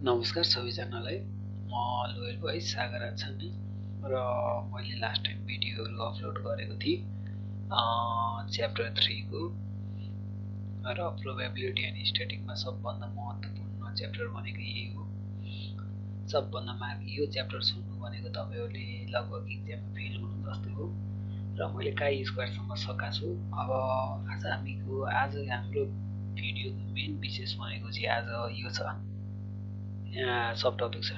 नमस्कार सबैजनालाई म लोयल भाइ सागर छन् र मैले लास्ट टाइम भिडियोहरु अपलोड गरेको थिएँ च्याप्टर 3 को र प्रोबेबिलिटी एन्ड स्ट्याटिस्टिक्समा सबभन्दा महत्त्वपूर्ण च्याप्टर भनेको यही हो। सबभन्दा मार्क यो च्याप्टर सुन्नु भनेको तपाईहरुले लगभग एक्जाममा फेल हुनु जस्तो हो र मैले काई स्क्वायर सम्म सकाछु। अब आज हाम्रो भिडियोको मेन विशेष भनेको चाहिँ आज यो छ। सब topic छ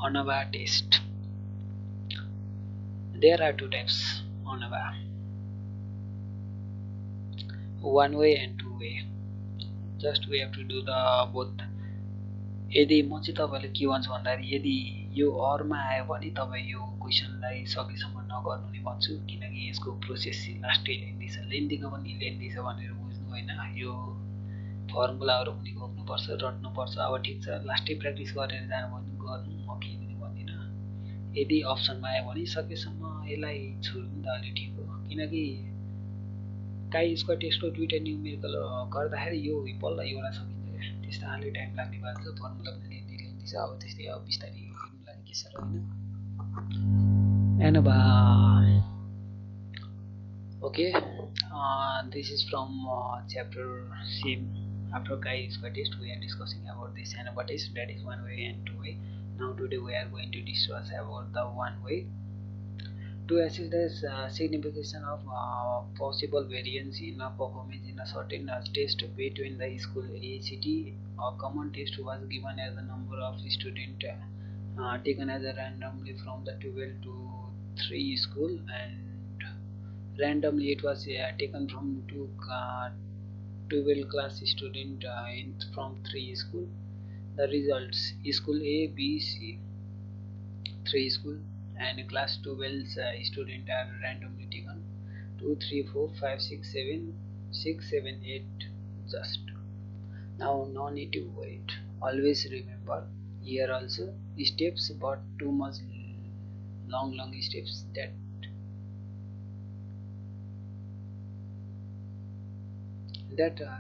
ANOVA test. There are two types ANOVA, one way and two way. Just we have to do the both. यदि म चाहिँ तपाईले के भन्छु भन्दाखेरि यदि यो अरमा आयो भने तपाई यो क्वेशनलाई सकेसम्म नगर्नु नि भन्छु, किनकि यसको प्रोसेस लास्टै लेन्दी को पनि लेन्दी छ भनेर बुझ्नु हैन। यो फर्मुलाहरु पनि खोज्नु पर्छ, रट्नु पर्छ। अब ठीक छ, लास्टै प्र्याक्टिस गरेर जानु भने गर्नु, म केही पनि भन्दिन। यदि अप्सनमा आयो भने सकेसम्म यसलाई छोड्नु त अलि ठीक हो, किनकि काई स्क्वायर टेस्टको दुईटा न्युमेरिकल गर्दाखेरि यो बल्ल एउटा सकिन्छ। त्यस्तो हालै टाइम लाग्ने भएको छ, फर्मुला पनि लेन्दी छ। अब त्यस्तै अब बिस्तारै हेर्नु लागि के छ र हैन। ANOVA. Okay, this is from chapter same. After chi square test, we are discussing about this ANOVA test, that is one way and two way. Now today we are going to discuss about the one way. To assess the signification of possible variance in performance in a certain test between the school ACT, a common test was given as the number of students taken as a randomly from the 12 to 3 school, and randomly it was taken from 12 class student from 3 school. The results: school A, B, C, 3 school, and class 12 student are randomly taken 2, 3, 4, 5, 6, 7, 6, 7, 8 just. Now no need to worry. Always remember here also steps, but too much long steps that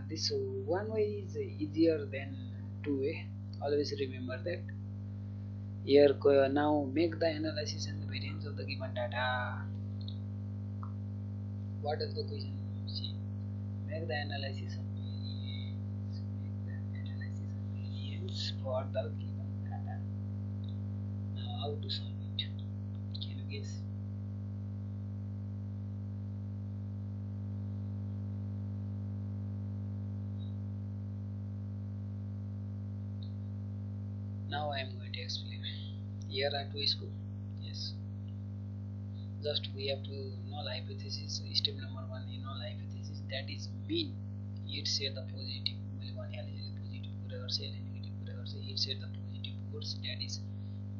this one way is easier than two way. Always remember that. Here now make the analysis and the variance of the given data. What is the question? See, make the analysis of variance. Make the analysis of variance for the given data. Now how to solve it? Can you guess? Now I am going to explain. Here are two schools. Yes. Just we have to know hypothesis. Step number 1, null hypothesis, that is mean. It say the positive. Positive कुरा गर्छ, यसले negative कुरा गर्छ. It say the positive words, that is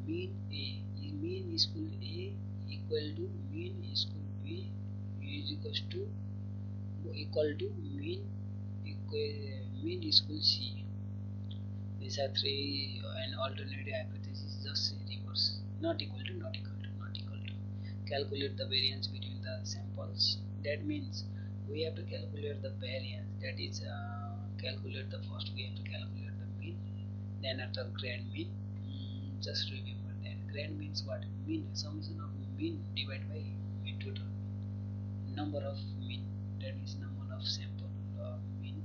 mean A. Mean school A equal to mean school B is equal to mean school C. These are three, and alternative hypothesis just reverse. Not equal to. Calculate the variance between the samples. That means we have to calculate the variance. That is calculate the first. We have to calculate the mean. Then after grand mean, just remember that grand means what? Mean, summation of mean divided by mean total mean. Number of mean, that is number of sample mean.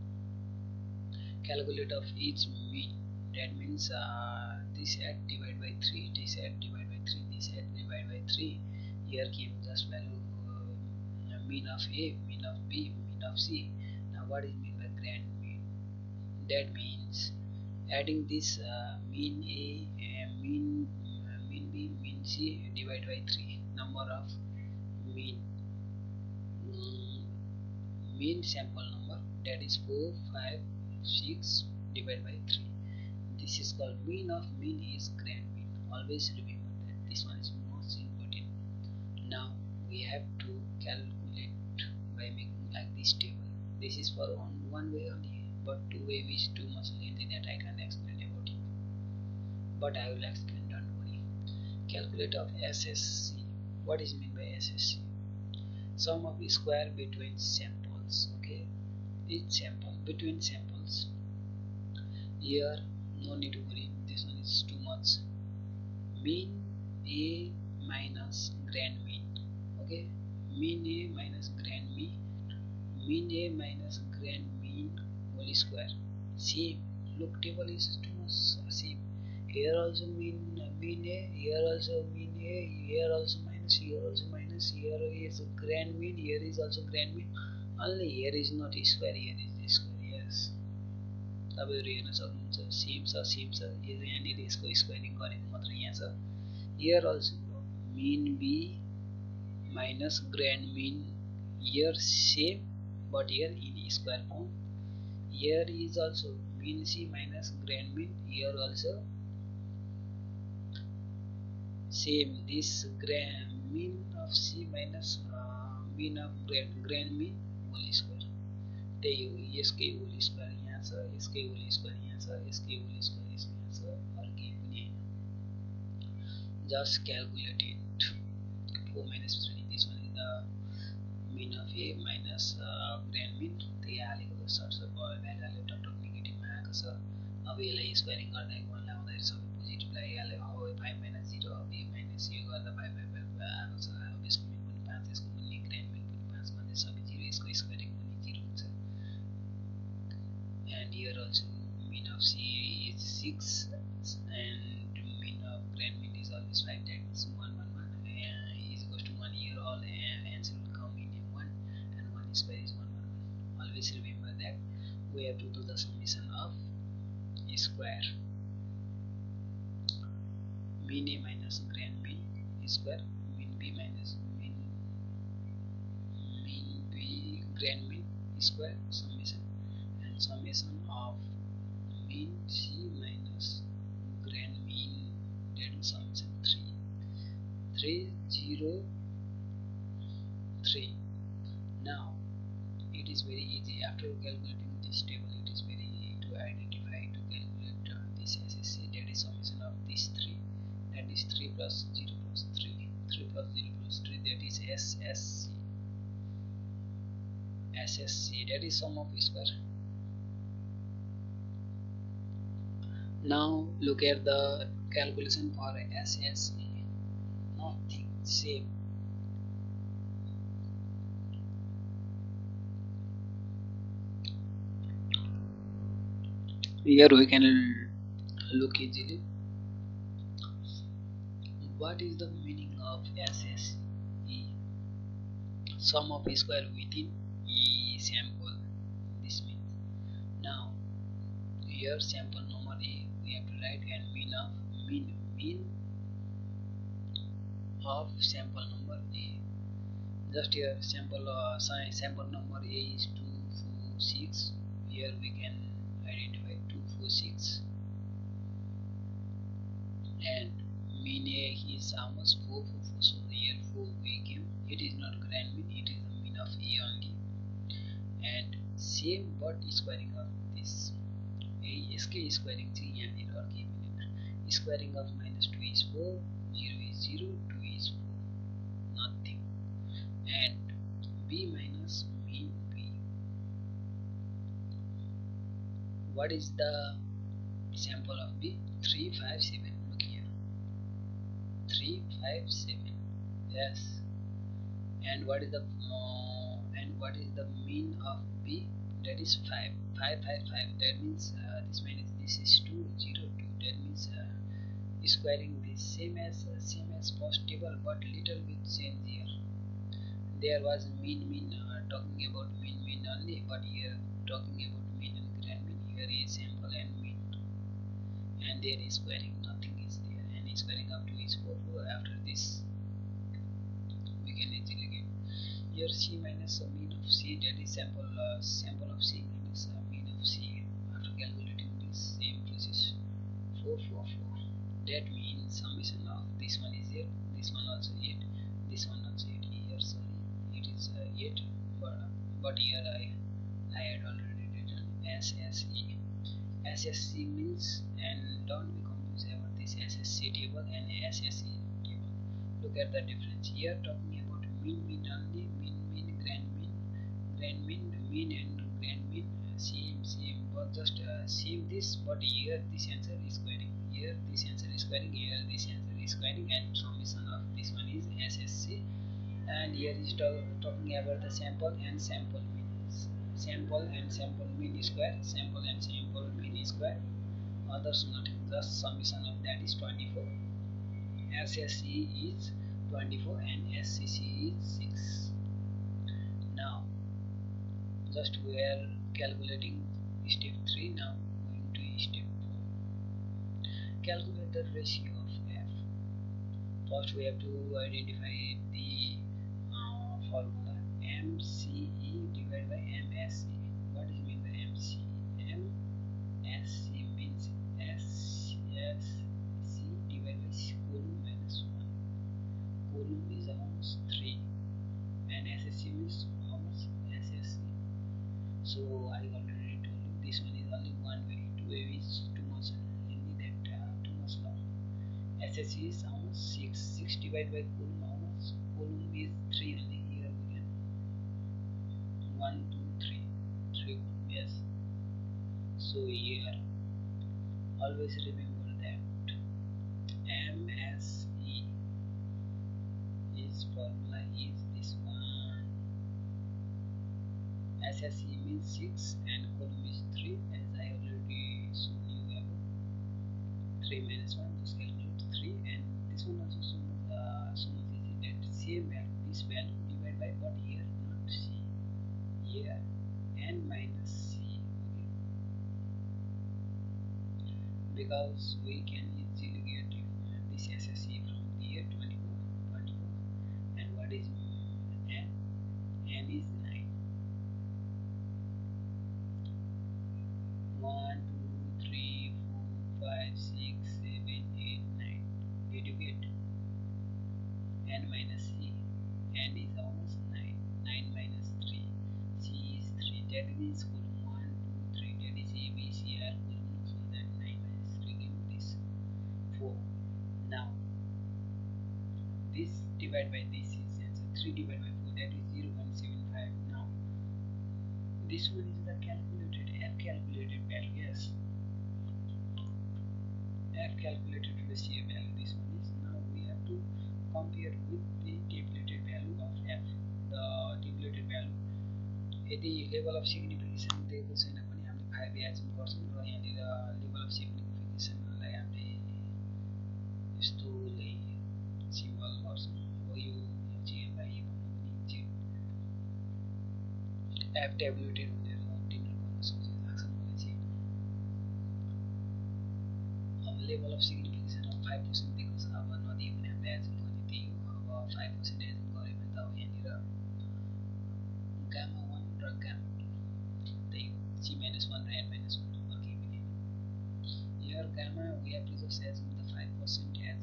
Calculate of each mean. That means this at divided by 3, this at divided by 3, this at divided by 3. Here came just value mean of A, mean of B, mean of C. Now what is mean by grand mean? That means adding this mean A, mean B, mean C divided by 3. Number of mean sample number, that is 4, 5, 6 divided by 3. This is called mean of mean is grand mean. Always remember that this one is most important. Now we have to calculate by making like this table. This is for one way only, but two way is too much lengthy that I can explain about it. But I will explain, don't worry. Calculate of SSC. What is meant by SSC? Sum of square between samples. Okay, with sample between samples. Here no need to worry, this one is too much. Mean A minus grand mean. Okay, mean A minus grand mean, mean A minus grand mean whole square. Same, look, table is too much same. Here also mean A, here also mean A, here also minus, here also minus, here is grand mean, here is also grand mean. Only here is not square, here is the square. Yes, तपाईहरु हेर्न सक्नुहुन्छ, same छ यहाँनिर यसको squaring गरेको मात्र यहाँ छ. Here also mean B minus grand mean, here same but here in square form. Here is also mean C minus grand mean, here also same, this grand mean of C minus mean of grand mean whole square. त्यही हो, यसकै whole square यहाँ छ, यसकै whole square यहाँ छ, यसकै whole square यहाँ छ, अरु केही पनि हैन. Just calculate it. 4 minus 3, this one is the mean of A minus grand mean. त्यही हालेको छ, सर्ट भयो, भ्यालु हाल्यो, टक नेगेटिभ मा आएको छ. अब यसलाई स्क्वायरिङ गर्दा 1 लाउँदाखेरि सबै पोजिटिभ लागिहाल्यो. अब 5 minus 0, अब यो माइनस यो गर्दा 5 आएको छ. अब यसको मिन पनि 5, यसको पनि ग्रान्ड मिन पनि 5 भन्दै सबै 0, यसको स्क्वायरिङ पनि 0 हुन्छ. And here also mean of C is 6 and mean of grand mean is always 5, that means 1 1 1 is equals to 1. Here all answer will come in 1 and 1 square is 1 1 1. Always remember that we have to do the summation of square. Mean A minus grand mean square, mean B minus mean B grand mean square summation, and summation of mean C minus grand mean, that is summation 3 0 3. Now it is very easy, after calculating this table it is very easy to identify, to calculate this SSC, that is summation of these 3, that is 3 plus 0 plus 3, 3 plus 0 plus 3, that is SSC, that is sum of square. Now look at the calculation for SSE. Nothing, same. Here we can look easily. What is the meaning of SSE? Sum of square within E sample. This means, now here sample number A we have to write, and mean of sample number A. Just here sample number A is 2 4 6. Here we can identify 2 4 6, and mean A is almost 4 4 4, so here 4 we give. It is not grand mean, it is the mean of A only. And same but squaring of this यसकै squaring चाहिँ यहाँनिर अर्कै मिलेन. Squaring of minus 2 is 4, 0 is 0, 2 is 4, nothing. And B minus mean B, what is the sample of B? 3 5 7. Look here, 3 5 7. Yes. And what is the mean of B? That is 5 5 5 5. That means this is 2 0 2. That means squaring this same as first table, but little bit change here. There was mean talking about mean only, but here talking about mean and grand mean. Here is sample and mean, and there is squaring, nothing is there, and squaring of 2 is 4 4. After this we can easily get here C minus mean of C, that is sample of C minus mean of C. After calculating this same process, 4 4 4. That means summation of this one is 8, this one also 8, this one also 8. Here sorry, it is 8, but here I had already written SSE means, and don't be confused about this SSC table and SSE table. Look at the difference. Here talking about mean only, mean grand mean and grand mean, same, but just same this, but here this answer is squaring, here this answer is squaring, here this answer is squaring, and summation of this one is SSC. And here is talking about the sample and sample mean. Sample and sample mean is square, sample and sample mean is square, others nothing, just summation of that is 24. SSC is 24 and SCC is 6. Now just we are calculating step 3. Now going to step 4. Calculate the ratio of F. First we have to identify the formula MCE divided by MSC. What is mean by MC? MSC means SSC divided by coulomb minus 1. Coulomb is almost 3 and SSC means how much? SSC. So I already told you this one is only one way. Two way is too much too much long. SSC is how much? 6. 6 divided by coulomb how much? Coulomb is 3 only. Here we can 1, 2, 3. 3 coulomb, yes. So here always remember that MSE is formula is this one. SSE means 6 and coulomb is 3, as I already shown you above. 3 minus 1, just calculate 3, and this one also so much easy, that same value, this value divided by what here, not C, here n minus C, okay, because we can easily get this SSC from here 24, and what is n? N is 9. 1, 2, 3, 4, 5, 6, 7, 8, 9. Did you get? N minus C. N is almost 9. 9 minus 3. C is 3. That means coulomb 1, 2, 3. That is A, B, C, R coulomb. So that 9 minus 3 give this 4. Now this divided by this is answer. 3 divided by 4, that is 0.75. Now this one is the calculated F calculated value. Yes, F calculated ratio value. This one is. Now we have to compare with the tabulated value of F. The tabulated value यदि level of signification दिएको छैन भने हामीले 5 assume गर्छौं र यहाँनिर level of signification लाई हामीले यस्तोले symbol गर्छौं. अब यो म चाहिँ यसलाई भन्नु पनि F tabulated भनेर डिनोट गर्न सजिलो लाग्छ मलाई चाहिँ. अब level of signification of 5% दिएको छ. अब नदिए पनि हामीले एज्युम गर्ने त्यही हो. अब 5% एज्युम गरे भने त अब यहाँनिर गामा 1 र गामा 2 त्यही हो. C-1 र N-1 केही पनि हैन. Here gamma we have to just assume the 5%,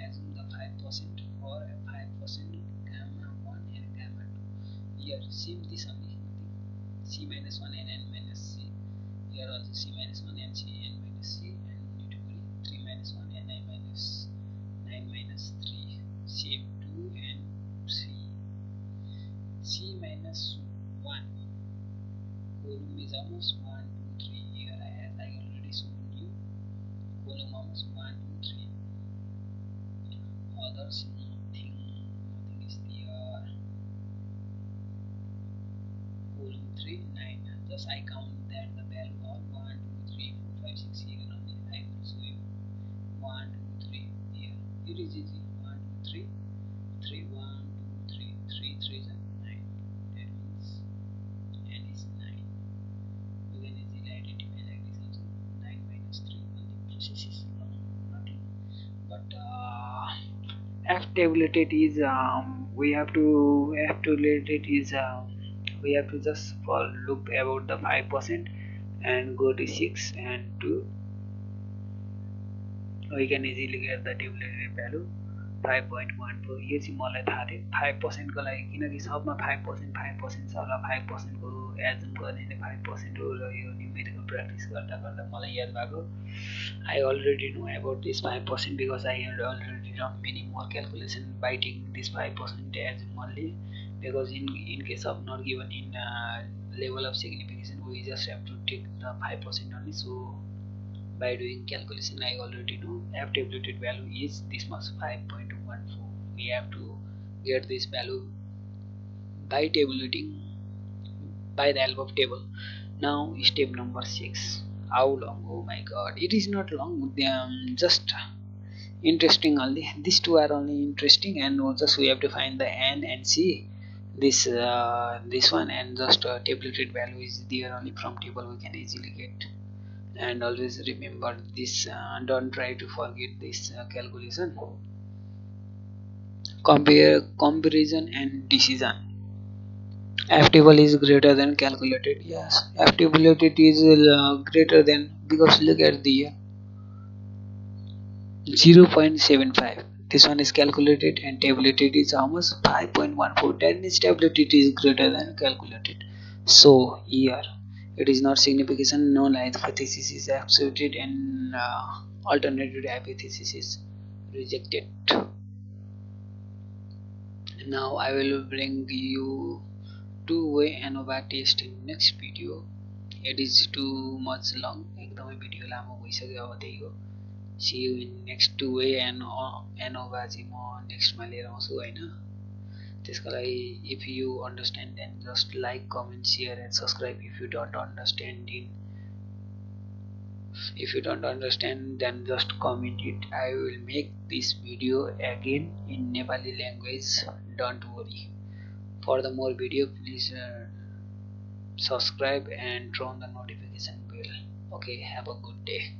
assume the 5% for 5% gamma 1 and gamma 2. Here same this only, nothing. C-1 and N-C. Here also C-1 and N-C, and need to worry 3-1 and 9-3. Same 2 and 3. C-1 coulomb is almost 1, 2, 3. Here as I already shown you, coulomb almost 1, 2, 3. Others nothing is there. Coulomb 3, 9. Just I count that the value of 1, 2, 3, 4, 5, 6 here only. I will show you 1, 2, 3 here. It is easy. 1, 2, 3, 3, 1, 2, 3, 3, 3 is 9. That means N is 9. You can easily identify like this also. 9 minus 3. Only process is long, nothing. But F tabulated is we have to just look about the 5% and go to 6 and 2. We can easily get the tabulated value 5.14. यो चाहिँ मलाई थाहा थियो 5% को लागि, किनकि सबमा 5% छ र 5% को एज्युम गर्ने 5% हो र यो न्युमेरिकल प्र्याक्टिस गर्दा गर्दा मलाई याद भएको. I already know about this 5% because I had already done many more calculation by taking this 5% as only, because in case of not given in level of signification, we just have to take the 5% only. So by doing calculation, I already know f tabulated value is this much, 5.14. We have to get this value by tabulating by the help of table. Now step number 6. How long? Oh my god, it is not long, just interesting only. These two are only interesting, and just we have to find the n and c this one, and just tabulated value is there only, from table we can easily get. And always remember this, don't try to forget this calculation. Compare comparison and decision. F table is greater than calculated. Yes, F tabulated is greater than, because look at the 0.75. This one is calculated, and tabulated is almost 5.14. That means tabulated is greater than calculated. So here it is not signification. Null hypothesis is accepted, and alternative hypothesis is rejected. Now I will bring you two-way ANOVA test in next video. It is too much long. एकदमै video लामो भइसक्यो, अब त्यही हो. See you in next two-way and ANOVA चाहिँ म नेक्स्टमा लिएर आउँछु हैन. त्यसको लागि if you understand then just like, comment, share and subscribe. If you don't understand then just comment it. I will make this video again in Nepali language. Don't worry. For the more video, please subscribe and turn on the notification bell. Okay, have a good day.